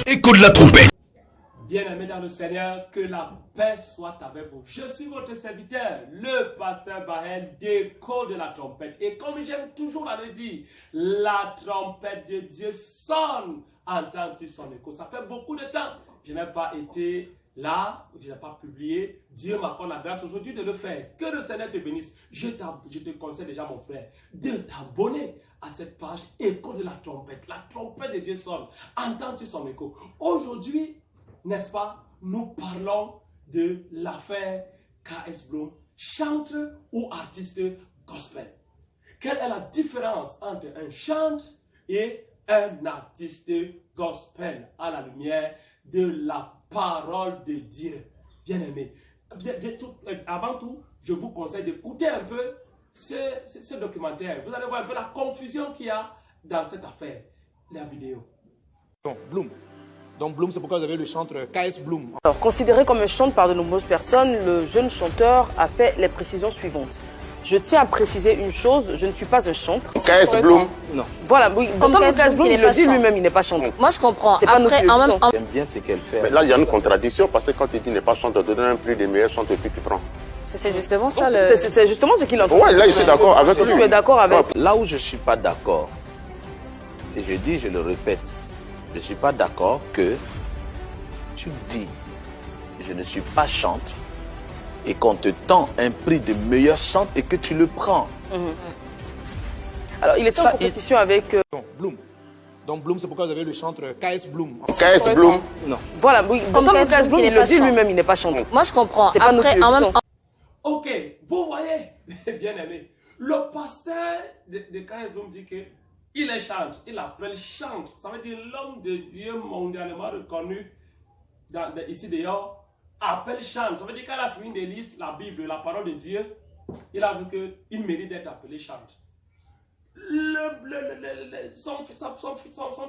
Écoute la trompette. Bien-aimés dans le Seigneur, que la paix soit avec vous. Je suis votre serviteur, le pasteur Bahel, d'écho de la trompette. Et comme j'aime toujours à le dire, la trompette de Dieu sonne. Entends-tu son écho? Ça fait beaucoup de temps. Je n'ai pas été là, je n'ai pas publié. Dieu m'accorde la grâce aujourd'hui de le faire. Que le Seigneur te bénisse. Je te conseille déjà, mon frère, de t'abonner à cette page écho de la trompette. La trompette de Dieu sonne. Entends-tu son écho? Aujourd'hui, n'est-ce pas, nous parlons de l'affaire K.S. Bloom, chanteur ou artiste gospel. Quelle est la différence entre un chanteur et un artiste gospel à la lumière de la parole de Dieu? Bien-aimé, avant tout, je vous conseille d'écouter un peu ce documentaire. Vous allez voir un peu la confusion qu'il y a dans cette affaire, la vidéo. Donc, Bloom. Donc Bloom, c'est pourquoi vous avez le chanteur K.S. Bloom. Alors, considéré comme un chanteur par de nombreuses personnes, le jeune chanteur a fait les précisions suivantes. Je tiens à préciser une chose, je ne suis pas un chanteur. K.S. Bloom. Non. Voilà, oui, comme K.S. Bloom, il le dit lui-même, il n'est pas chanteur. Moi, je comprends. Après, en même temps, J'aime bien ce qu'elle fait. Mais là, il y a une contradiction parce que quand tu dis n'est pas chanteur, te donne un prix des meilleurs chanteurs que tu prends. c'est justement ça c'est justement ce qu'il en dit. Ouais, là, je suis d'accord avec lui. Tu es d'accord avec? Là où je ne suis pas d'accord, et je dis, je le répète, je ne suis pas d'accord que tu dis, je ne suis pas chanteur, et qu'on te tend un prix de meilleur chanteur et que tu le prends. Alors, il est en compétition avec... Donc Bloom. Donc Bloom, c'est pourquoi vous avez le chanteur K.S. Bloom. K.S. Bloom. Non. Voilà, oui, comme K.S. Bloom, il le dit lui-même, il n'est pas chanteur. Moi, je comprends. C'est pas nous Après, qui en le même disons. Ok, vous voyez, bien aimé, le pasteur de K.S. Bloom dit que il est chanteur, il appelle chanteur. Ça veut dire l'homme de Dieu mondialement reconnu ici dehors appelle chanteur. Ça veut dire qu'à la fin de lire la Bible, la parole de Dieu, il a vu qu'il mérite d'être appelé chanteur. Son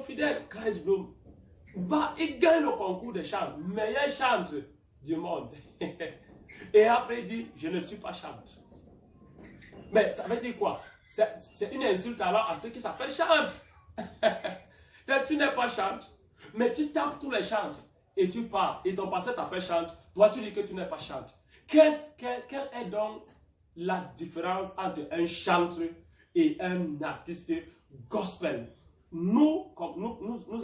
fidèle, K.S. Bloom, il gagne le concours de chant, meilleur chanteur du monde. Et après il dit, je ne suis pas chanteur. Mais ça veut dire quoi? C'est une insulte alors à ceux qui s'appellent chanteur. Tu n'es pas chanteur, mais tu tapes tous les chanteurs et tu pars. Et ton pasteur t'appelle chanteur. Toi tu dis que tu n'es pas chanteur. Quelle est donc la différence entre un chanteur et un artiste gospel? Nous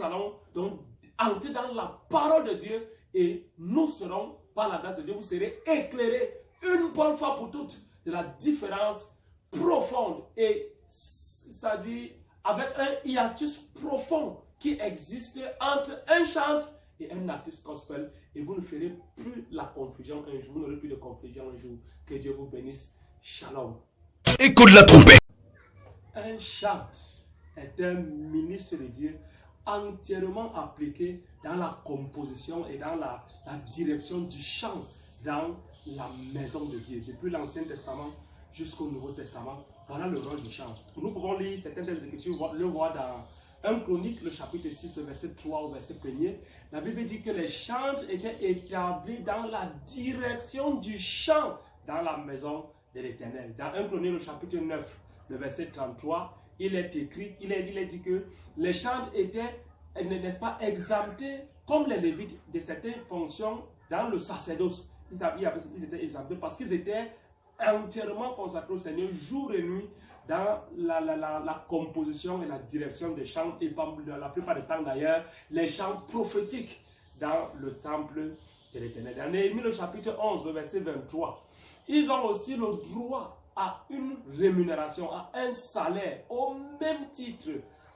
allons donc entrer dans la parole de Dieu et nous serons, par la grâce de Dieu, vous serez éclairés une bonne fois pour toutes de la différence profonde et ça dit avec un hiatus profond qui existe entre un chanteur et un artiste gospel, et vous ne ferez plus la confusion un jour, vous n'aurez plus de confusion un jour. Que Dieu vous bénisse. Shalom. Écoute la trompette. Un chanteur est un ministre de Dieu entièrement appliqué dans la composition et dans la direction du chant dans la maison de Dieu. Depuis l'Ancien Testament jusqu'au Nouveau Testament, voilà le rôle du chant. Nous pouvons lire certaines des Écritures, le voir dans 1 Chronique, le chapitre 6, le verset 3 au verset 1er. La Bible dit que les chantres étaient établis dans la direction du chant dans la maison de l'Éternel. Dans 1 Chronique, le chapitre 9, le verset 33, il est écrit, il est dit que les chantres étaient, n'est-ce pas, exemptés comme les Lévites de certaines fonctions dans le sacerdoce. Ils étaient exemptés parce qu'ils étaient entièrement consacrés au Seigneur jour et nuit dans la composition et la direction des chants, et la plupart des temps d'ailleurs les chants prophétiques dans le temple de l'Éternel. Dans Néhémie le chapitre 11, le verset 23, ils ont aussi le droit à une rémunération, à un salaire au même titre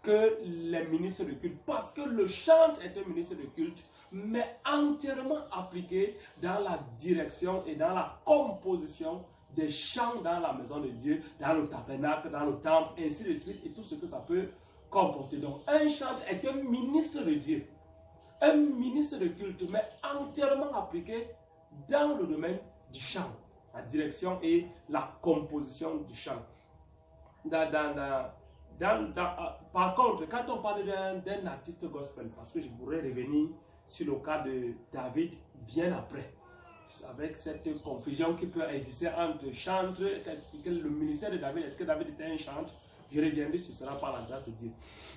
que les ministres de culte, parce que le chanteur est un ministre de culte, mais entièrement appliqué dans la direction et dans la composition des chants dans la maison de Dieu, dans le tabernacle, dans le temple, ainsi de suite, et tout ce que ça peut comporter. Donc, un chanteur est un ministre de Dieu, un ministre de culte, mais entièrement appliqué dans le domaine du chant, la direction et la composition du chant. Par contre, quand on parle d'un artiste gospel, parce que je pourrais revenir sur le cas de David bien après, avec cette confusion qui peut exister entre chantre, le ministère de David, est-ce que David était un chantre? Je reviendrai sur cela par la grâce de Dieu.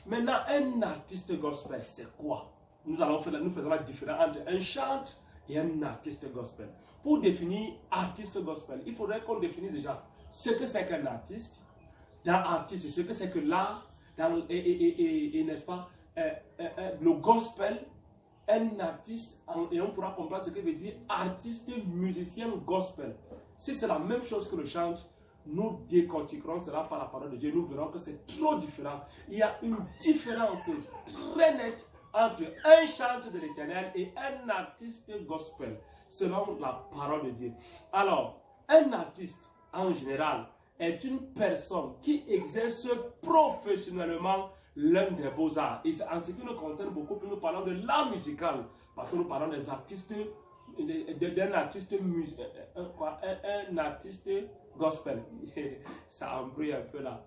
Maintenant, un artiste gospel, c'est quoi? nous faisons la différence entre un chanteur et un artiste gospel. Pour définir artiste gospel, il faudrait qu'on définisse déjà ce que c'est qu'un artiste, dans artiste, ce que c'est que l'art, et n'est-ce pas, le gospel, un artiste, et on pourra comprendre ce que veut dire artiste, musicien, gospel. Si c'est la même chose que le chant, nous décortiquerons cela par la parole de Dieu. Nous verrons que c'est trop différent. Il y a une différence très nette entre un chanteur de l'Éternel et un artiste gospel, selon la parole de Dieu. Alors, un artiste, en général, est une personne qui exerce professionnellement l'un des beaux-arts. Et en ce qui nous concerne beaucoup plus, nous parlons de l'art musical, parce que nous parlons des artistes, d'un artiste, un artiste gospel. Ça embrouille un peu là.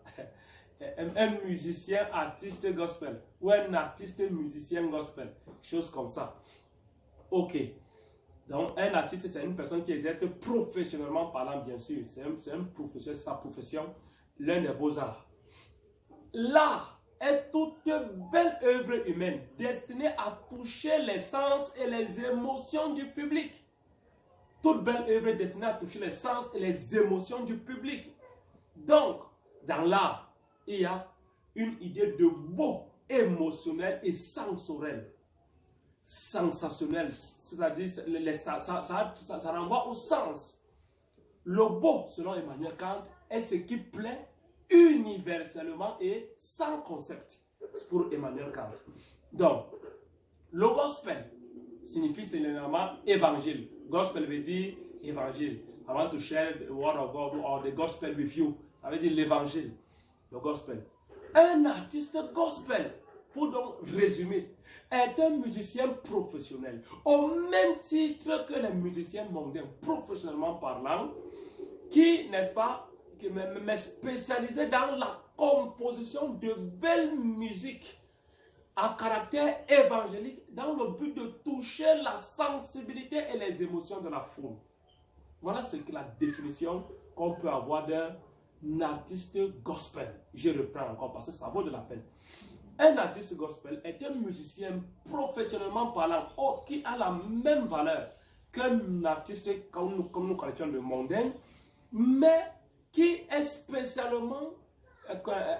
Un musicien artiste gospel ou un artiste musicien gospel, chose comme ça. Ok. Donc, un artiste, c'est une personne qui exerce professionnellement parlant, bien sûr. C'est un professeur, sa profession, l'un des beaux-arts. L'art est toute belle œuvre humaine destinée à toucher les sens et les émotions du public. Toute belle œuvre destinée à toucher les sens et les émotions du public. Donc, dans l'art, il y a une idée de beau, émotionnel et sensoriel. Sensationnel, c'est-à-dire ça renvoie au sens. Le beau, selon Emmanuel Kant, est ce qui plaît universellement et sans concept. C'est pour Emmanuel Kant. Donc, le gospel signifie simplement évangile. Gospel veut dire évangile. I want to share the word of God or the gospel with you. Ça veut dire l'évangile. Le gospel. Un artiste gospel, pour donc résumer, est un musicien professionnel. Au même titre que les musiciens mondains, professionnellement parlant, qui, n'est-ce pas, mais spécialisé dans la composition de belles musiques à caractère évangélique dans le but de toucher la sensibilité et les émotions de la foule. Voilà ce que la définition qu'on peut avoir d'un artiste gospel. Je reprends encore parce que ça vaut de la peine. Un artiste gospel est un musicien professionnellement parlant qui a la même valeur qu'un artiste comme nous qualifions de mondain, mais qui est spécialement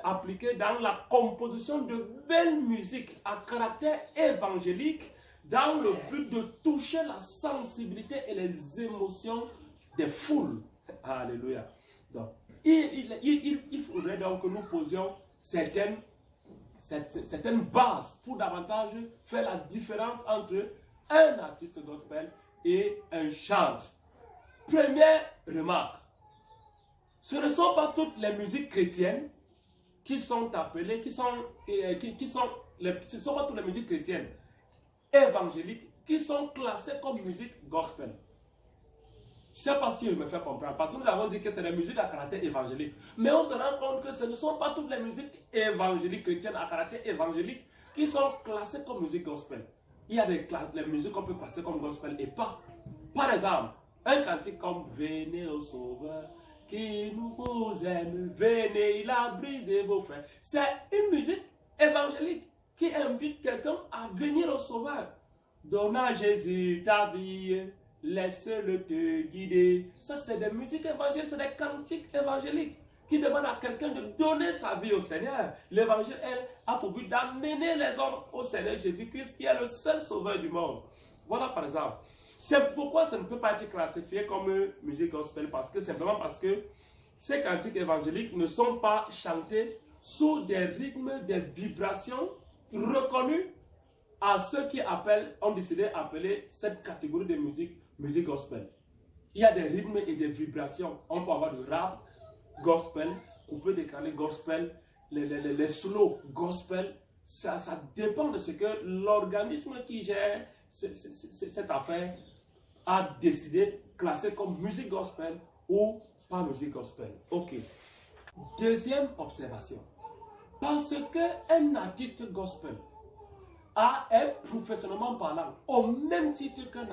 appliqué dans la composition de belles musiques à caractère évangélique dans le but de toucher la sensibilité et les émotions des foules. Alléluia. Donc, il faudrait donc que nous posions certaines bases pour davantage faire la différence entre un artiste gospel et un chanteur. Première remarque. Ce ne sont pas toutes les musiques chrétiennes qui sont appelées, ce ne sont pas toutes les musiques chrétiennes évangéliques qui sont classées comme musique gospel. Je ne sais pas si je me fais comprendre, parce que nous avons dit que c'est les musiques à caractère évangélique. Mais on se rend compte que ce ne sont pas toutes les musiques évangéliques chrétiennes à caractère évangélique qui sont classées comme musique gospel. Il y a les musiques qu'on peut classer comme gospel et pas. Par exemple, un cantique comme « Venez au Sauveur ». Qui nous vous aime, venez, il a brisé vos freins. C'est une musique évangélique qui invite quelqu'un à venir au Sauveur. Donne à Jésus ta vie, laisse-le te guider. Ça, c'est des musiques évangéliques, c'est des cantiques évangéliques qui demandent à quelqu'un de donner sa vie au Seigneur. L'évangile a pour but d'amener les hommes au Seigneur Jésus-Christ, qui est le seul sauveur du monde. Voilà par exemple. C'est pourquoi ça ne peut pas être classifié comme musique gospel, simplement parce que ces cantiques évangéliques ne sont pas chantés sous des rythmes, des vibrations reconnus à ceux qui ont décidé d'appeler cette catégorie de musique gospel. Il y a des rythmes et des vibrations. On peut avoir du rap gospel, on peut déclarer gospel, les slow gospel. Ça dépend de ce que l'organisme qui gère cette affaire a décidé de classer comme musique gospel ou pas musique gospel. Ok. Deuxième observation. Parce qu'un artiste gospel est professionnellement parlant au même titre qu'un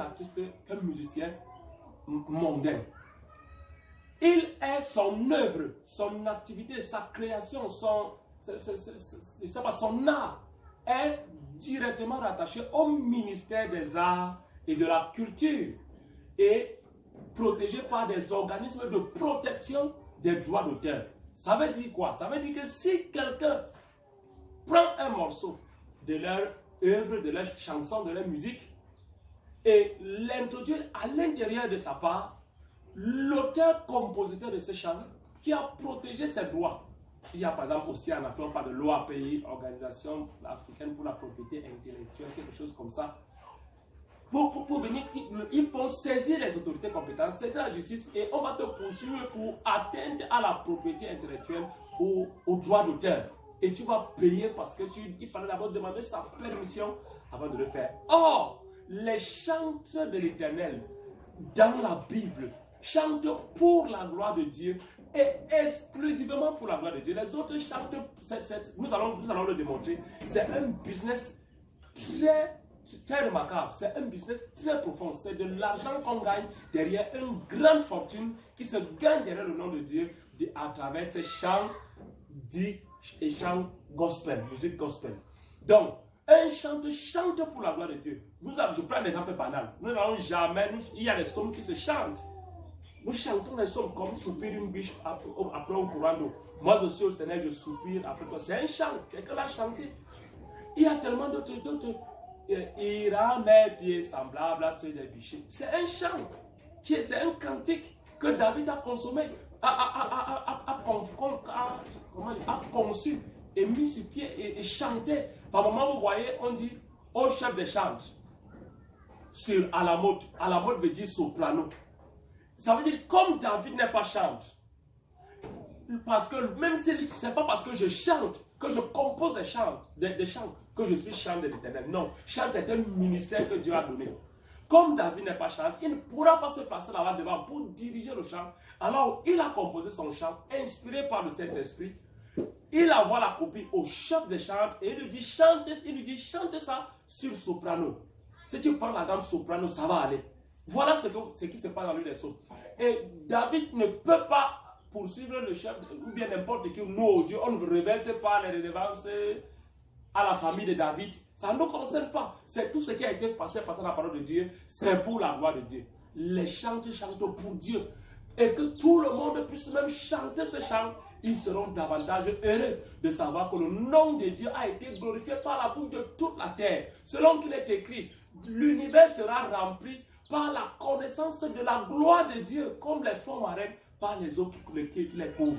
musicien mondain. Il est son œuvre, son activité, sa création, son art est directement rattaché au ministère des Arts et de la Culture et protégé par des organismes de protection des droits d'auteur. Ça veut dire quoi? Ça veut dire que si quelqu'un prend un morceau de leur œuvre, de leur chanson, de leur musique et l'introduit à l'intérieur de sa part, l'auteur-compositeur de ce chant qui a protégé ses droits. Il y a par exemple aussi en Afrique, on parle de l'OAPI, Organisation africaine pour la propriété intellectuelle, quelque chose comme ça. Pour venir, ils vont saisir les autorités compétentes, saisir la justice et on va te poursuivre pour atteindre à la propriété intellectuelle ou au droit d'auteur. Et tu vas payer parce que il fallait d'abord demander sa permission avant de le faire. Or, les chantes de l'Éternel dans la Bible chantent pour la gloire de Dieu et exclusivement pour la gloire de Dieu. Les autres chantent, nous allons le démontrer, c'est un business très remarquable, c'est un business très profond, c'est de l'argent qu'on gagne derrière une grande fortune qui se gagne derrière le nom de Dieu à travers ces chants dits et chants gospel, musique gospel. Donc, un chanteur chante pour la gloire de Dieu. Je prends un exemple banal. Nous n'allons jamais, il y a des psaumes qui se chantent. Nous chantons les psaumes comme soupire une biche après un courant d'eau. Moi aussi au Seigneur, je soupire après toi. C'est un chant, quelqu'un l'a chanté. Il y a tellement d'autres. Ira mes pieds semblables à ceux des bichets. C'est un chant, c'est un cantique que David a consommé, a conçu et mis sur pied et chanté. Par moment, vous voyez, on dit au chef des chantes sur Alamot. Alamot veut dire soprano. Ça veut dire comme David n'est pas chante. Parce que même si ce n'est pas parce que je chante, que je compose des chants, que je suis chant de l'Éternel. Non, chant c'est un ministère que Dieu a donné. Comme David n'est pas chante, il ne pourra pas se placer là-bas devant pour diriger le chant. Alors il a composé son chant, inspiré par le Saint-Esprit. Il envoie la copie au chef des chantes et il lui dit chante ça sur soprano. Si tu prends la gamme soprano, ça va aller. Voilà ce qui se passe dans l'une des sauts. Et David ne peut pas poursuivre le chef ou bien n'importe qui. Nous, Dieu, on ne reverse pas les redevances à la famille de David. Ça ne nous concerne pas. C'est tout ce qui a été passé par la parole de Dieu. C'est pour la gloire de Dieu. Les chantes chantent pour Dieu. Et que tout le monde puisse même chanter ce chant. Ils seront davantage heureux de savoir que le nom de Dieu a été glorifié par la bouche de toute la terre. Selon qu'il est écrit, l'univers sera rempli par la connaissance de la gloire de Dieu, comme les fonds marins par les eaux qui les couvrent.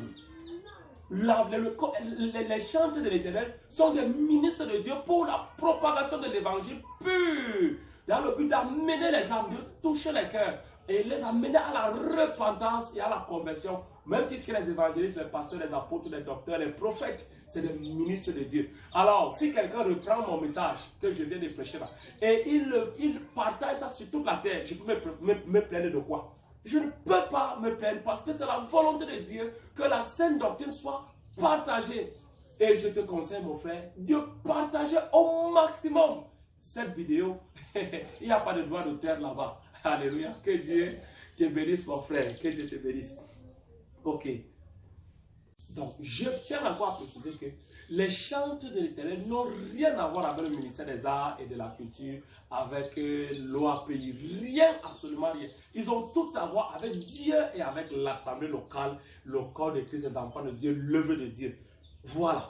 Les chantes de l'Éternel sont des ministres de Dieu pour la propagation de l'évangile pur, dans le but d'amener les âmes, de toucher les cœurs et les amener à la repentance et à la conversion. Même titre que les évangélistes, les pasteurs, les apôtres, les docteurs, les prophètes, c'est des ministres de Dieu. Alors, si quelqu'un reprend mon message que je viens de prêcher là, et il partage ça sur toute la terre, je peux me plaindre de quoi? Je ne peux pas me plaindre parce que c'est la volonté de Dieu que la sainte doctrine soit partagée. Et je te conseille, mon frère, de partager au maximum cette vidéo. Il n'y a pas de droit d'auteur là-bas. Alléluia. Que Dieu te bénisse, mon frère. Que Dieu te bénisse. Ok. Donc, je tiens encore à préciser que les chantes de l'Éternel n'ont rien à voir avec le ministère des Arts et de la Culture, avec l'OAPI, rien, absolument rien. Ils ont tout à voir avec Dieu et avec l'assemblée locale, le corps de Christ, les enfants de Dieu, l'œuvre de Dieu. Voilà.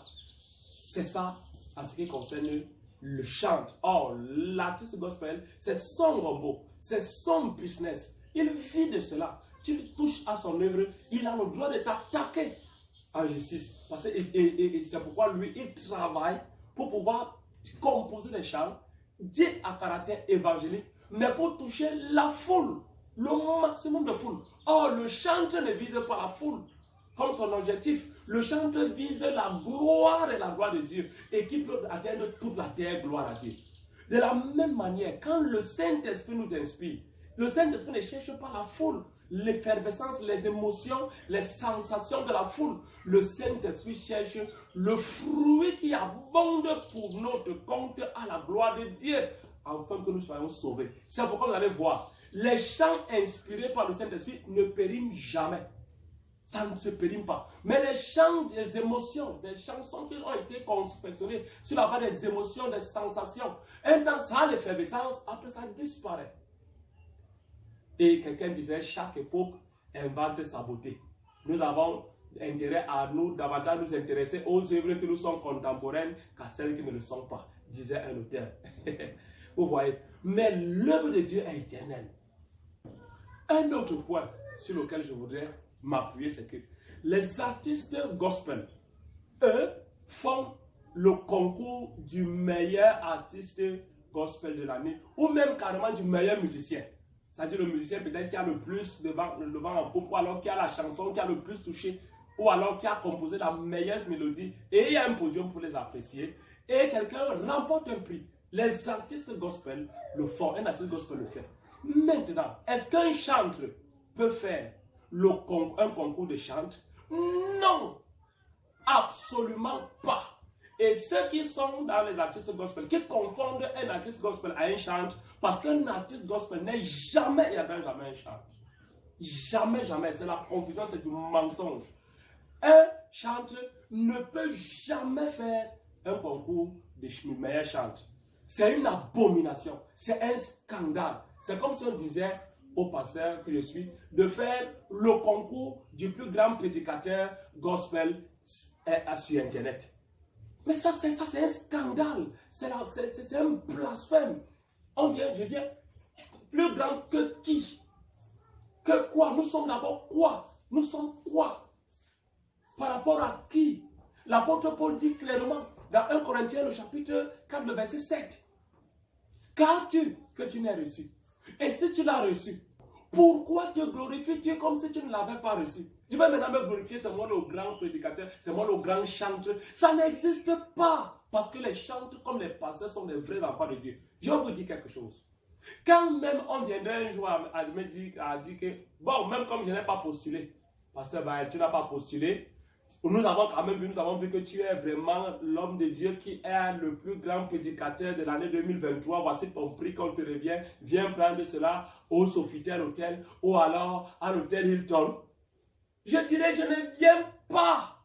C'est ça en ce qui concerne le chant. Or, l'artiste gospel, c'est son robot, c'est son business. Il vit de cela. Tu touches à son œuvre, il a le droit de t'attaquer en justice. Parce que, et c'est pourquoi lui, il travaille pour pouvoir composer des chants dits à caractère évangélique, mais pour toucher la foule, le maximum de foule. Or, le chanteur ne vise pas la foule comme son objectif. Le chanteur vise la gloire et la gloire de Dieu et qui peut atteindre toute la terre, gloire à Dieu. De la même manière, quand le Saint-Esprit nous inspire, le Saint-Esprit ne cherche pas la foule, l'effervescence, les émotions, les sensations de la foule. Le Saint-Esprit cherche le fruit qui abonde pour notre compte à la gloire de Dieu, afin que nous soyons sauvés. C'est pourquoi vous allez voir, les chants inspirés par le Saint-Esprit ne périment jamais. Ça ne se périme pas. Mais les chants des émotions, des chansons qui ont été confectionnées sur la base des émotions, des sensations, un temps ça a l'effervescence, après ça disparaît. Et quelqu'un disait, chaque époque invente sa beauté. Nous avons intérêt à nous davantage nous intéresser aux œuvres qui nous sont contemporaines qu'à celles qui ne le sont pas, disait un auteur. Vous voyez. Mais l'œuvre de Dieu est éternelle. Un autre point sur lequel je voudrais m'appuyer, c'est que les artistes gospel, eux, font le concours du meilleur artiste gospel de l'année, ou même carrément du meilleur musicien. C'est-à-dire le musicien peut-être qui a le plus de vent en poupe, ou alors qui a la chanson qui a le plus touché, ou alors qui a composé la meilleure mélodie, et il y a un podium pour les apprécier, et quelqu'un remporte un prix. Les artistes gospel le font, un artiste gospel le fait. Maintenant, est-ce qu'un chanteur peut faire un concours de chant? Non, absolument pas. Et ceux qui sont dans les artistes gospel, qui confondent un artiste gospel à un chant, parce qu'un artiste gospel n'est jamais, il n'y a jamais un chant. Jamais, jamais. C'est la confusion, c'est du mensonge. Un chanteur ne peut jamais faire un concours de meilleur chanteur. C'est une abomination. C'est un scandale. C'est comme si on disait au pasteur que je suis de faire le concours du plus grand prédicateur gospel sur Internet. Mais ça, c'est un scandale. C'est un blasphème. Je viens plus grand que qui? Que quoi? Nous sommes d'abord quoi? Nous sommes quoi? Par rapport à qui? L'apôtre Paul dit clairement dans 1 Corinthiens, le chapitre 4, le verset 7. Qu'as-tu que tu n'as reçu? Et si tu l'as reçu, pourquoi te glorifies-tu comme si tu ne l'avais pas reçu? Je vais maintenant me glorifier, c'est moi le grand prédicateur, c'est moi le grand chanteur. Ça n'existe pas. Parce que les chanteurs comme les pasteurs sont des vrais enfants de Dieu. Je vais vous dire quelque chose. Quand même on viendrait un jour à me dire que, bon, même comme je n'ai pas postulé, pasteur Baël, tu n'as pas postulé, nous avons vu que tu es vraiment l'homme de Dieu qui est le plus grand prédicateur de l'année 2023. Voici ton prix qu'on te revient. Viens prendre cela au Sofitel Hotel ou alors à l'hôtel Hilton. Je dirais, je ne viens pas.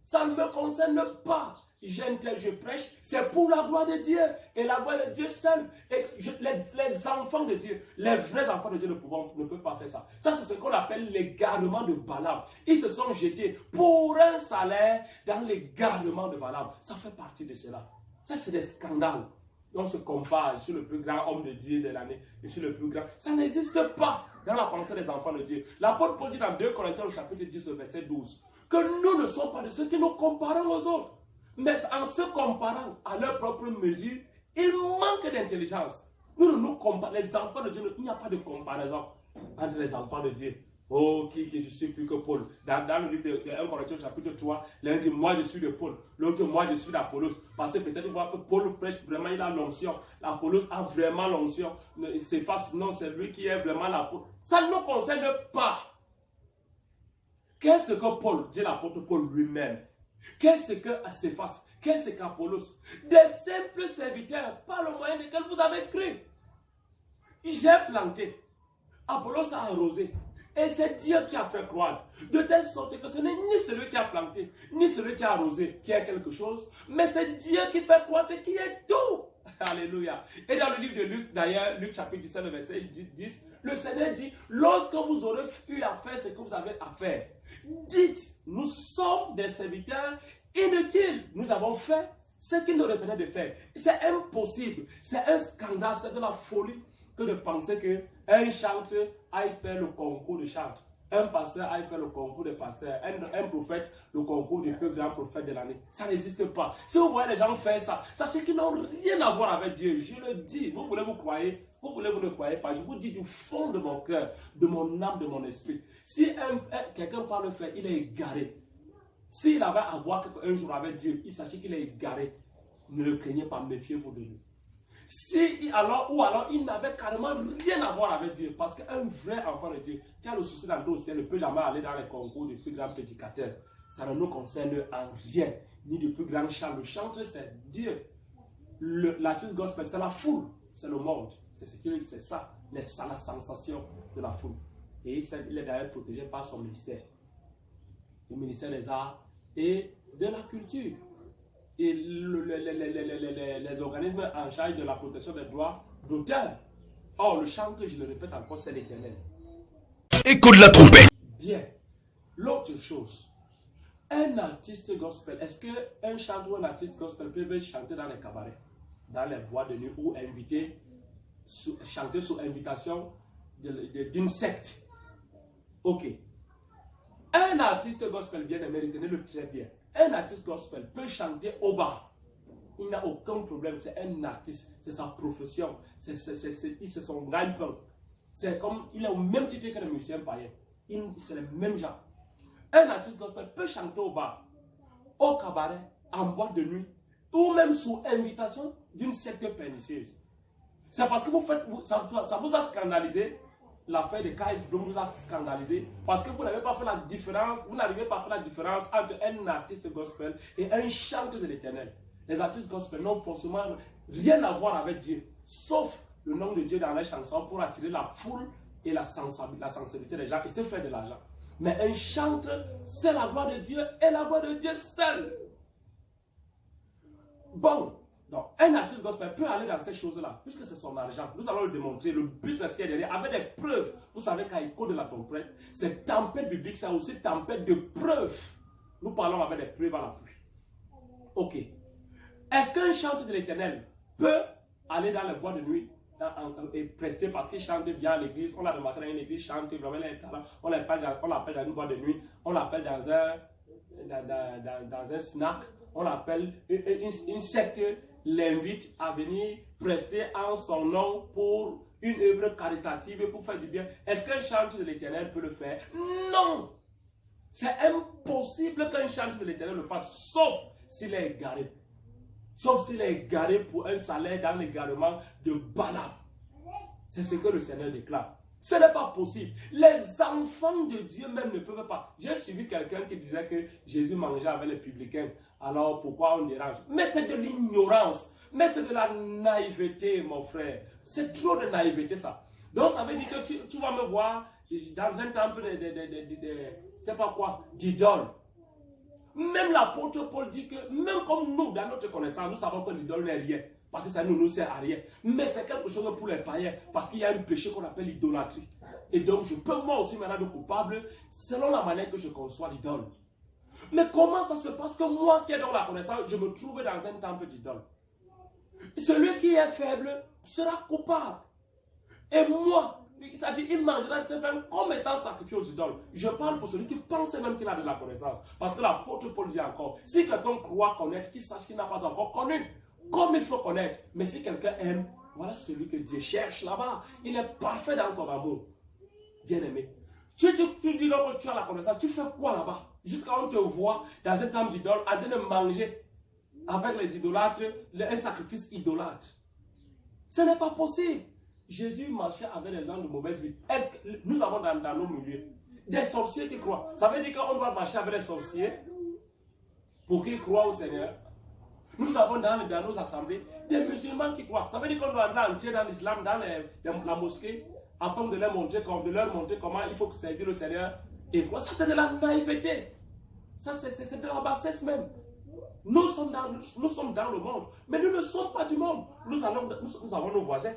Ça ne me concerne pas. Je prêche, c'est pour la gloire de Dieu et la gloire de Dieu seul. Et les enfants de Dieu, les vrais enfants de Dieu ne peuvent pas faire ça. Ça, c'est ce qu'on appelle l'égarement de Balaam. Ils se sont jetés pour un salaire dans l'égarement de Balaam. Ça fait partie de cela. Ça, c'est des scandales. On se compare sur le plus grand homme de Dieu de l'année et sur le plus grand. Ça n'existe pas dans la pensée des enfants de Dieu. L'apôtre Paul dit dans 2 Corinthiens au chapitre 10, verset 12, que nous ne sommes pas de ceux qui nous comparons aux autres. Mais en se comparant à leur propre mesure, ils manquent d'intelligence. Nous ne nous comparons, les enfants de Dieu, il n'y a pas de comparaison entre les enfants de Dieu. Oh, qui je suis plus que Paul. Dans le livre de 1 Corinthiens chapitre 3, l'un dit moi je suis de Paul, l'autre moi je suis d'Apollos. Parce que peut-être voir que Paul prêche vraiment, il a l'onction. Apollos a vraiment l'onction. C'est lui qui est vraiment l'apôtre. Ça ne nous concerne pas. Qu'est-ce que Paul dit, l'apôtre Paul lui-même? Qu'est-ce que Céphas? Qu'est-ce qu'Apollos? Des simples serviteurs par le moyen desquels vous avez cru. J'ai planté, Apollos a arrosé, et c'est Dieu qui a fait croître, de telle sorte que ce n'est ni celui qui a planté, ni celui qui a arrosé qui a quelque chose, mais c'est Dieu qui fait croître et qui est tout. Alléluia. Et dans le livre de Luc, d'ailleurs, Luc chapitre 17, verset 10, le Seigneur dit, lorsque vous aurez eu à faire ce que vous avez à faire, dites, nous sommes des serviteurs inutiles. Nous avons fait ce qu'il nous revenait de faire. C'est impossible. C'est un scandale. C'est de la folie que de penser qu'un chanteur aille faire le concours de chant. Un pasteur aille faire le concours de pasteur. Un prophète, le concours du plus grand prophète de l'année. Ça n'existe pas. Si vous voyez les gens faire ça, sachez qu'ils n'ont rien à voir avec Dieu. Je le dis. Vous voulez vous croyez. Vous voulez vous ne croyez pas. Je vous dis du fond de mon cœur, de mon âme, de mon esprit. Si quelqu'un parle faire, il est égaré. S'il avait à voir un jour avec Dieu, il sachez qu'il est égaré. Ne le craignez pas, méfiez-vous de lui. Alors il n'avait carrément rien à voir avec Dieu. Parce qu'un vrai enfant de Dieu, qui a le souci dans le dossier, ne peut jamais aller dans les concours du plus grand prédicateur. Ça ne nous concerne en rien. Ni du plus grand chant. Le chanteur, c'est Dieu. L'artiste gospel, c'est la foule. C'est le monde. C'est ça. La sensation de la foule. Et il est d'ailleurs protégé par son ministère. le ministère des Arts et de la Culture. Et les organismes en charge de la protection des droits d'auteur. Or, le chanteur, je le répète encore, c'est l'Éternel. Écoute la trompette. Bien. L'autre chose, un artiste gospel, est-ce qu'un chanteur ou un artiste gospel peut chanter dans les cabarets, dans les boîtes de nuit ou chanter sous invitation d'une secte? Ok. Un artiste gospel, bien aimé, retenez-le très bien. Un artiste gospel peut chanter au bar. Il n'a aucun problème. C'est un artiste. C'est sa profession. C'est son gagne-pain. C'est comme, il est au même titre que le musicien païen. C'est le même genre. Un artiste gospel peut chanter au bar, au cabaret, en boîte de nuit, ou même sous invitation d'une secte pernicieuse. C'est parce que ça vous a scandalisé. L'affaire de Kais Bloom vous a scandalisé parce que vous n'avez pas fait la différence, vous n'arrivez pas à faire la différence entre un artiste gospel et un chanteur de l'Éternel. Les artistes gospel n'ont forcément rien à voir avec Dieu, sauf le nom de Dieu dans les chansons pour attirer la foule et la sensibilité des gens et se faire de l'argent. Mais un chanteur, c'est la gloire de Dieu et la gloire de Dieu seul. Bon. Donc, un artiste gospel peut aller dans ces choses-là, puisque c'est son argent. Nous allons le démontrer. Le but, c'est ce qu'il y a derrière, avec des preuves. Vous savez qu'à écho de la tempête, c'est tempête biblique, c'est aussi tempête de preuves. Nous parlons avec des preuves à l'appui. Ok. Est-ce qu'un chanteur de l'Éternel peut aller dans les boîtes de nuit et prester parce qu'il chante bien à l'église? On a remarqué dans une église, chante vraiment les talents. On l'appelle dans une boîte de nuit, on l'appelle dans un snack, on l'appelle une secte. L'invite à venir prester en son nom pour une œuvre caritative et pour faire du bien. Est-ce qu'un chanteur de l'Éternel peut le faire? Non! C'est impossible qu'un chanteur de l'Éternel le fasse, sauf s'il est égaré. Sauf s'il est égaré pour un salaire dans l'égarement de Balaam. C'est ce que le Seigneur déclare. Ce n'est pas possible. Les enfants de Dieu même ne peuvent pas. J'ai suivi quelqu'un qui disait que Jésus mangeait avec les publicains. Alors pourquoi on dérange? Mais c'est de l'ignorance. Mais c'est de la naïveté, mon frère. C'est trop de naïveté, ça. Donc ça veut dire que tu vas me voir dans un temple c'est pas quoi, d'idole. Même l'apôtre Paul dit que, même comme nous, dans notre connaissance, nous savons que l'idole n'est rien. Parce que ça ne nous sert à rien. Mais c'est quelque chose pour les païens. Parce qu'il y a un péché qu'on appelle l'idolâtrie. Et donc je peux moi aussi maintenant être coupable selon la manière que je conçois l'idole. Mais comment ça se passe que moi qui ai dans la connaissance, je me trouve dans un temple d'idole? Celui qui est faible sera coupable. Et moi, c'est-à-dire il mangera ses femmes comme étant sacrifié aux idoles. Je parle pour celui qui pense même qu'il a de la connaissance. Parce que l'apôtre Paul dit encore, si quelqu'un croit connaître, qu'il sache qu'il n'a pas encore connu, comme il faut connaître. Mais si quelqu'un aime, voilà celui que Dieu cherche là-bas. Il est parfait dans son amour. Bien-aimé. Tu dis donc que tu as la connaissance, tu fais quoi là-bas? Jusqu'à on te voit dans un temple d'idole en train de manger avec les idolâtres, un sacrifice idolâtre. Ce n'est pas possible. Jésus marchait avec des gens de mauvaise vie. Est-ce que nous avons dans nos milieux des sorciers qui croient? Ça veut dire qu'on doit marcher avec des sorciers pour qu'ils croient au Seigneur. Nous avons dans nos assemblées des musulmans qui croient. Ça veut dire qu'on doit entrer dans l'islam, dans la mosquée, afin de leur montrer comment il faut servir le Seigneur. Et quoi? Ça, c'est de la naïveté. Ça, c'est de la bassesse même. Nous sommes dans le monde, mais nous ne sommes pas du monde. Nous avons nos voisins.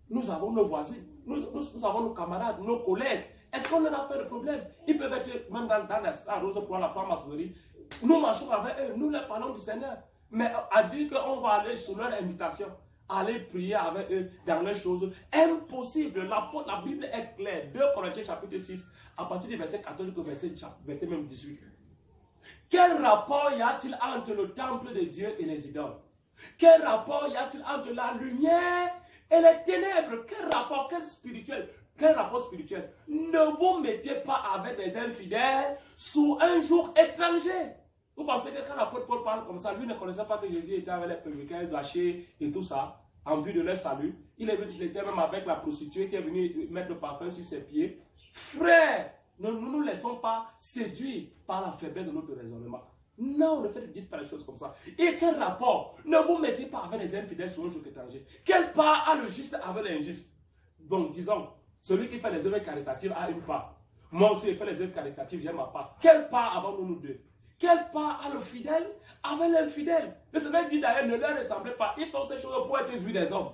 Nous avons nos voisins. Nous avons nos camarades, nos collègues. Est-ce qu'on en a fait de problème? Ils peuvent être même dans la rose pour la franc-maçonnerie. Nous marchons avec eux, nous leur parlons du Seigneur. Mais à dire qu'on va aller sous leur invitation, aller prier avec eux dans les choses, impossible. La Bible est claire. 2 Corinthiens chapitre 6, à partir du verset 14 jusqu'au verset même 18. Quel rapport y a-t-il entre le temple de Dieu et les idoles? Quel rapport y a-t-il entre la lumière et les ténèbres? Quel rapport spirituel? Ne vous mettez pas avec des infidèles sous un jour étranger. Vous pensez que quand l'apôtre Paul parle comme ça, lui ne connaissait pas que Jésus était avec les publicains, Zachée et tout ça, en vue de leur salut. Il était même avec la prostituée qui est venue mettre le parfum sur ses pieds. Frère, ne nous laissons pas séduire par la faiblesse de notre raisonnement. Non, ne dites pas les choses comme ça. Et quel rapport? Ne vous mettez pas avec les infidèles sur un jour étranger. Quelle part a le juste avec l'injuste? Donc, disons, celui qui fait les œuvres caritatives a une part. Moi aussi, j'ai fait les œuvres caritatives, j'ai ma part. Quelle part avons-nous nous deux? Quelle part a le fidèle avec l'infidèle? Le Seigneur dit d'ailleurs, ne leur ressemblez pas. Ils font ces choses pour être vus des hommes.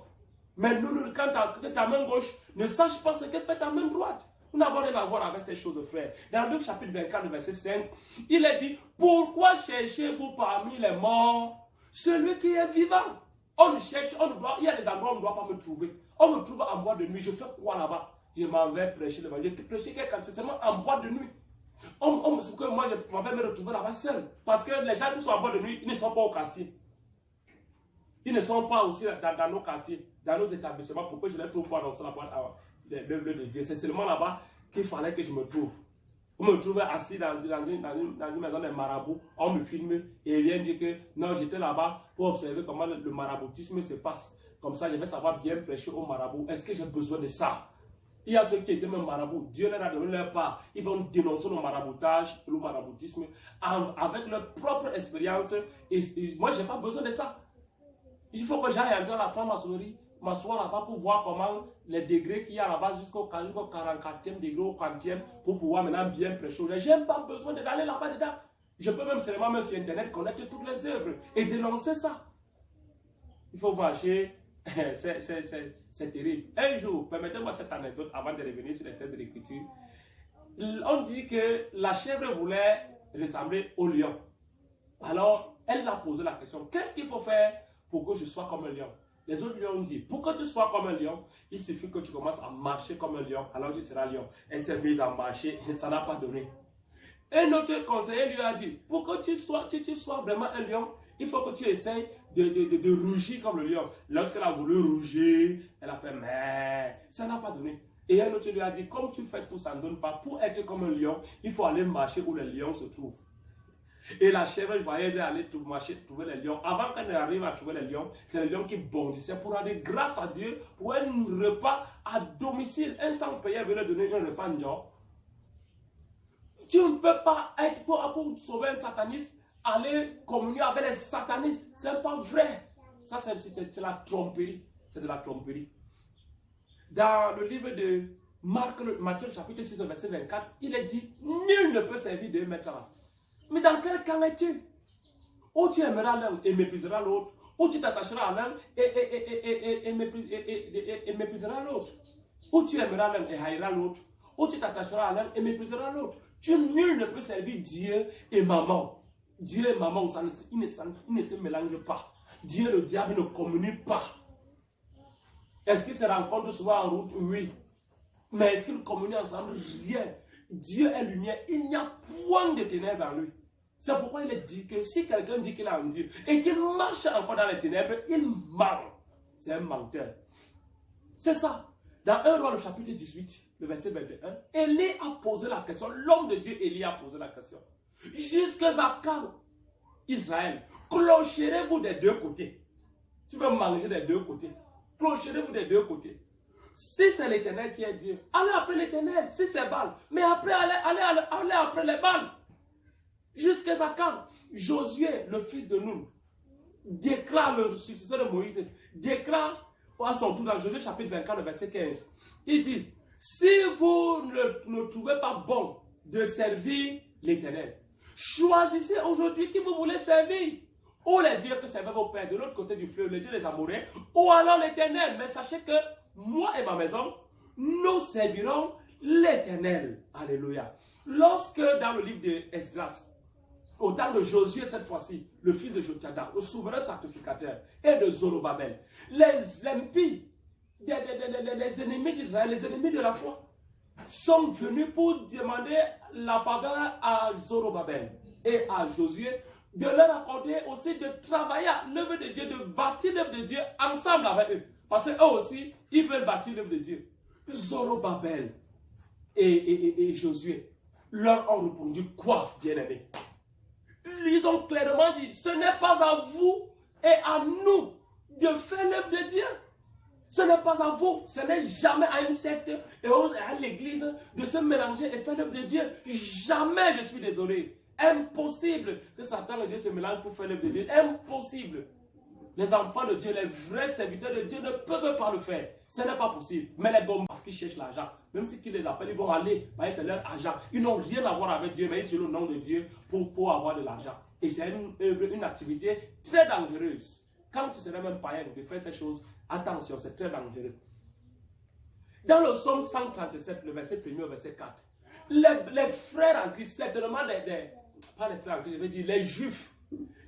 Mais nous, quand ta main gauche ne sache pas ce que fait ta main droite. Nous n'avons rien à voir avec ces choses, frère. Dans Luc chapitre 24, verset 5, il est dit, pourquoi cherchez-vous parmi les morts celui qui est vivant? On me cherche, il y a des endroits où on ne doit pas me trouver. On me trouve en boîte de nuit, je fais quoi là-bas? Je m'en vais prêcher le l'évangile. Prêcher quelqu'un, c'est seulement en boîte de nuit. C'est que moi, je m'en vais me retrouver là-bas seul. Parce que les gens qui sont en boîte de nuit, ils ne sont pas au quartier. Ils ne sont pas aussi dans nos quartiers, dans nos établissements. Pourquoi je ne les trouve pas dans la boîte de Dieu? C'est seulement là-bas qu'il fallait que je me trouve. On me trouvait assis dans une maison de marabouts, on me filme et vient dire que non, j'étais là-bas pour observer comment le maraboutisme se passe. Comme ça, je vais savoir bien prêcher aux marabouts. Est-ce que j'ai besoin de ça? Il y a ceux qui étaient même marabouts, Dieu leur a donné leur part. Ils vont dénoncer le maraboutage, le maraboutisme, avec leur propre expérience. Et moi, je n'ai pas besoin de ça. Il faut que j'aille entrer à la franc-maçonnerie, m'asseoir là-bas pour voir comment les degrés qu'il y a là-bas jusqu'au 44e degré, au 40e, pour pouvoir maintenant bien prêcher. Je n'ai pas besoin d'aller là-bas dedans. Je peux même seulement même sur Internet connaître toutes les œuvres et dénoncer ça. Il faut marcher. C'est terrible. Un jour, permettez-moi cette anecdote avant de revenir sur les textes de l'écriture. On dit que la chèvre voulait ressembler au lion. Alors, elle a posé la question, qu'est-ce qu'il faut faire pour que je sois comme un lion? Les autres lions ont dit, pour que tu sois comme un lion, il suffit que tu commences à marcher comme un lion, alors tu seras lion. Elle s'est mise à marcher et ça n'a pas donné. Un autre conseiller lui a dit, pour que tu sois vraiment un lion, il faut que tu essayes de rougir comme le lion. Lorsqu'elle a voulu rougir, elle a fait mais ça n'a pas donné. Et un autre lui a dit, comme tu fais tout, ça ne donne pas. Pour être comme un lion, il faut aller marcher où les lions se trouvent. Et la chèvre, je voyais elle aller marcher, trouver les lions. Avant qu'elle n'arrive à trouver les lions, c'est les lions qui bondissaient pour rendre grâce à Dieu pour un repas à domicile. Un sans-payeur veut leur donner un repas en genre. Tu ne peux pas être pour sauver un sataniste, aller communier avec les satanistes. Ce n'est pas vrai. Ça, c'est la tromperie. C'est de la tromperie. Dans le livre de Matthieu chapitre 6, verset 24, il est dit, nul ne peut servir deux maîtres. Mais dans quel camp es-tu? Ou tu aimeras l'un et mépriseras l'autre, ou tu t'attacheras à l'un et mépriseras l'autre. Ou tu aimeras l'un et haïras l'autre, ou tu t'attacheras à l'un et mépriseras l'autre. Nul ne peut servir Dieu et maman. Dieu et maman, ils ne se mélangent pas. Dieu et le diable ne communient pas. Est-ce qu'ils se rencontrent souvent en route? Oui. Mais est-ce qu'ils communient ensemble? Rien. Dieu est lumière. Il n'y a point de ténèbres en lui. C'est pourquoi il est dit que si quelqu'un dit qu'il a un Dieu et qu'il marche encore dans les ténèbres, il ment. C'est un menteur. C'est ça. Dans 1 Roi, le chapitre 18, le verset 21, Élie a posé la question. L'homme de Dieu, Élie, a posé la question. Jusqu'à quand, Israël, clocherez-vous des deux côtés? Tu veux manger des deux côtés? Clocherez-vous des deux côtés? Si c'est l'Éternel qui est Dieu, allez après l'Éternel. Si c'est Baal, mais après, allez après les Baals. Jusqu'à quand? Josué, le fils de Nun, déclare, le successeur de Moïse, déclare à son tour dans Josué chapitre 24, verset 15. Il dit, si vous ne trouvez pas bon de servir l'Éternel, choisissez aujourd'hui qui vous voulez servir. Ou les dieux que servaient vos pères de l'autre côté du fleuve, les dieux des Amoréens, ou alors l'Éternel. Mais sachez que moi et ma maison, nous servirons l'Éternel. Alléluia. Lorsque dans le livre d'Esdras, au temps de Josué cette fois-ci, le fils de Jothadan, le souverain sacrificateur, et de Zorobabel, les impies, les ennemis d'Israël, les ennemis de la foi, sont venus pour demander la faveur à Zorobabel et à Josué de leur accorder aussi de travailler à l'œuvre de Dieu, de bâtir l'œuvre de Dieu ensemble avec eux. Parce qu'eux aussi, ils veulent bâtir l'œuvre de Dieu. Zorobabel et Josué leur ont répondu quoi, bien-aimés? Ils ont clairement dit, ce n'est pas à vous et à nous de faire l'œuvre de Dieu. Ce n'est pas à vous, ce n'est jamais à une secte et à l'église de se mélanger et faire l'œuvre de Dieu. Jamais, je suis désolé. Impossible que Satan et Dieu se mélangent pour faire l'œuvre de Dieu. Impossible. Les enfants de Dieu, les vrais serviteurs de Dieu ne peuvent pas le faire. Ce n'est pas possible. Mais les bombes, parce qu'ils cherchent l'argent. Même si tu les appelles, ils vont aller. C'est leur argent. Ils n'ont rien à voir avec Dieu, mais ils sont le nom de Dieu pour avoir de l'argent. Et c'est une activité très dangereuse. Quand tu serais même païen de faire ces choses, attention, c'est très dangereux. Dans le psaume 137, le verset 1er au verset 4, les frères en Christ, certainement pas les frères en Christ, je veux dire les juifs,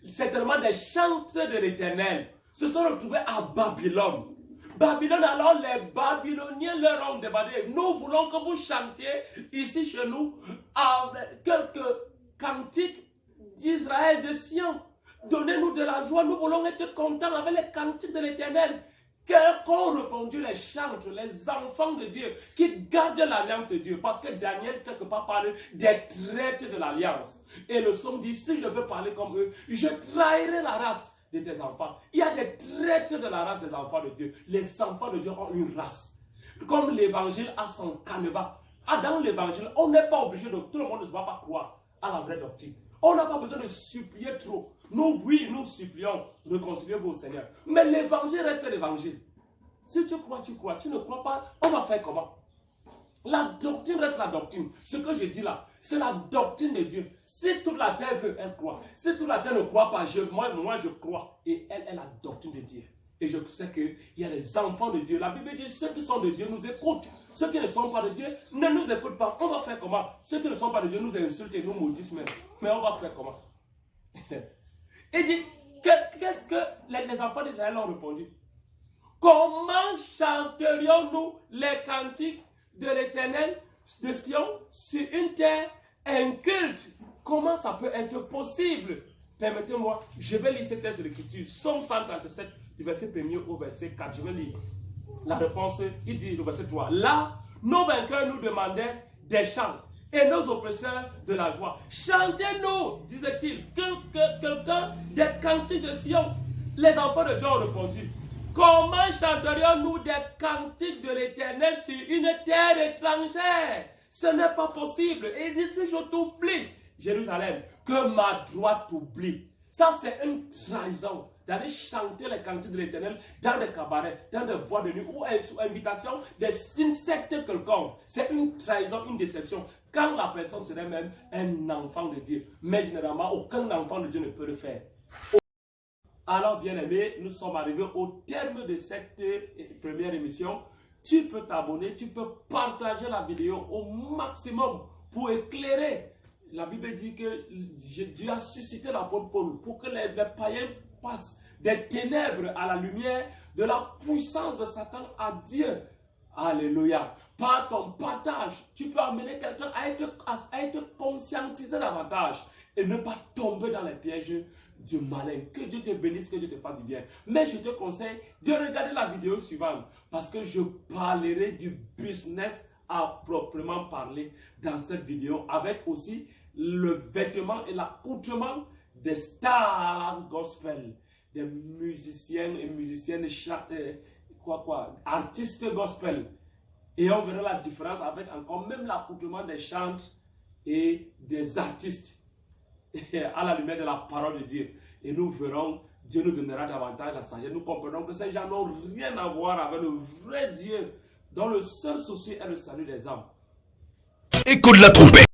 certainement des chantres de l'Éternel, se sont retrouvés à Babylone. Babylone, alors les Babyloniens leur ont demandé, nous voulons que vous chantiez ici chez nous quelques cantiques d'Israël, de Sion. Donnez-nous de la joie, nous voulons être contents avec les cantiques de l'Éternel. Qu'ont répondu les chantres, les enfants de Dieu, qui gardent l'alliance de Dieu. Parce que Daniel, quelque part, parle des traites de l'alliance. Et le psaume dit, si je veux parler comme eux, je trahirai la race de tes enfants. Il y a des traites de la race des enfants de Dieu. Les enfants de Dieu ont une race. Comme l'évangile a son canevas. Dans l'évangile, on n'est pas obligé de... Tout le monde ne va pas croire à la vraie doctrine. On n'a pas besoin de supplier trop. Nous, oui, nous supplions, réconciliez-vous au Seigneur. Mais l'évangile reste l'évangile. Si tu crois, tu crois. Tu ne crois pas, on va faire comment? La doctrine reste la doctrine. Ce que je dis là, c'est la doctrine de Dieu. Si toute la terre veut, elle croit. Si toute la terre ne croit pas, moi je crois. Et elle est la doctrine de Dieu. Et je sais qu'il y a des enfants de Dieu. La Bible dit, ceux qui sont de Dieu nous écoutent. Ceux qui ne sont pas de Dieu ne nous écoutent pas. On va faire comment? Ceux qui ne sont pas de Dieu nous insultent et nous maudissent même. Mais on va faire comment? Il dit, qu'est-ce que les enfants d'Israël ont répondu? Comment chanterions-nous les cantiques de l'Éternel de Sion sur une terre inculte? Comment ça peut être possible? Permettez-moi, je vais lire cette texte d'écriture. Psaume 137, du verset 1er au verset 4. Je vais lire la réponse. Il dit, le verset 3. Là, nos vainqueurs nous demandaient des chants et nos oppresseurs de la joie. Chantez-nous, disait-il, quelqu'un des cantiques de Sion. Les enfants de Dieu ont répondu, comment chanterions-nous des cantiques de l'Éternel sur une terre étrangère? Ce n'est pas possible. Et il dit, si je t'oublie, Jérusalem, que ma droite t'oublie. Ça, c'est une trahison d'aller chanter les cantiques de l'Éternel dans des cabarets, dans des bois de nuit ou sous invitation d'une secte quelconque. C'est une trahison, une déception. Quand la personne serait même un enfant de Dieu. Mais généralement, aucun enfant de Dieu ne peut le faire. Alors, bien-aimés, nous sommes arrivés au terme de cette première émission. Tu peux t'abonner, tu peux partager la vidéo au maximum pour éclairer. La Bible dit que Dieu a suscité l'apôtre Paul pour que les païens passent des ténèbres à la lumière, de la puissance de Satan à Dieu. Alléluia. Par ton partage, tu peux amener quelqu'un à être conscientisé davantage et ne pas tomber dans les pièges du malin. Que Dieu te bénisse, que Dieu te fasse du bien. Mais je te conseille de regarder la vidéo suivante parce que je parlerai du business à proprement parler dans cette vidéo avec aussi le vêtement et l'accoutrement des stars gospel, des musiciennes et musiciennes, artistes gospel. Et on verra la différence avec encore même l'accoutrement des chantres et des artistes à la lumière de la parole de Dieu. Et nous verrons, Dieu nous donnera davantage la sagesse. Nous comprenons que ces gens n'ont rien à voir avec le vrai Dieu, dont le seul souci est le salut des âmes. Écoute la trompette.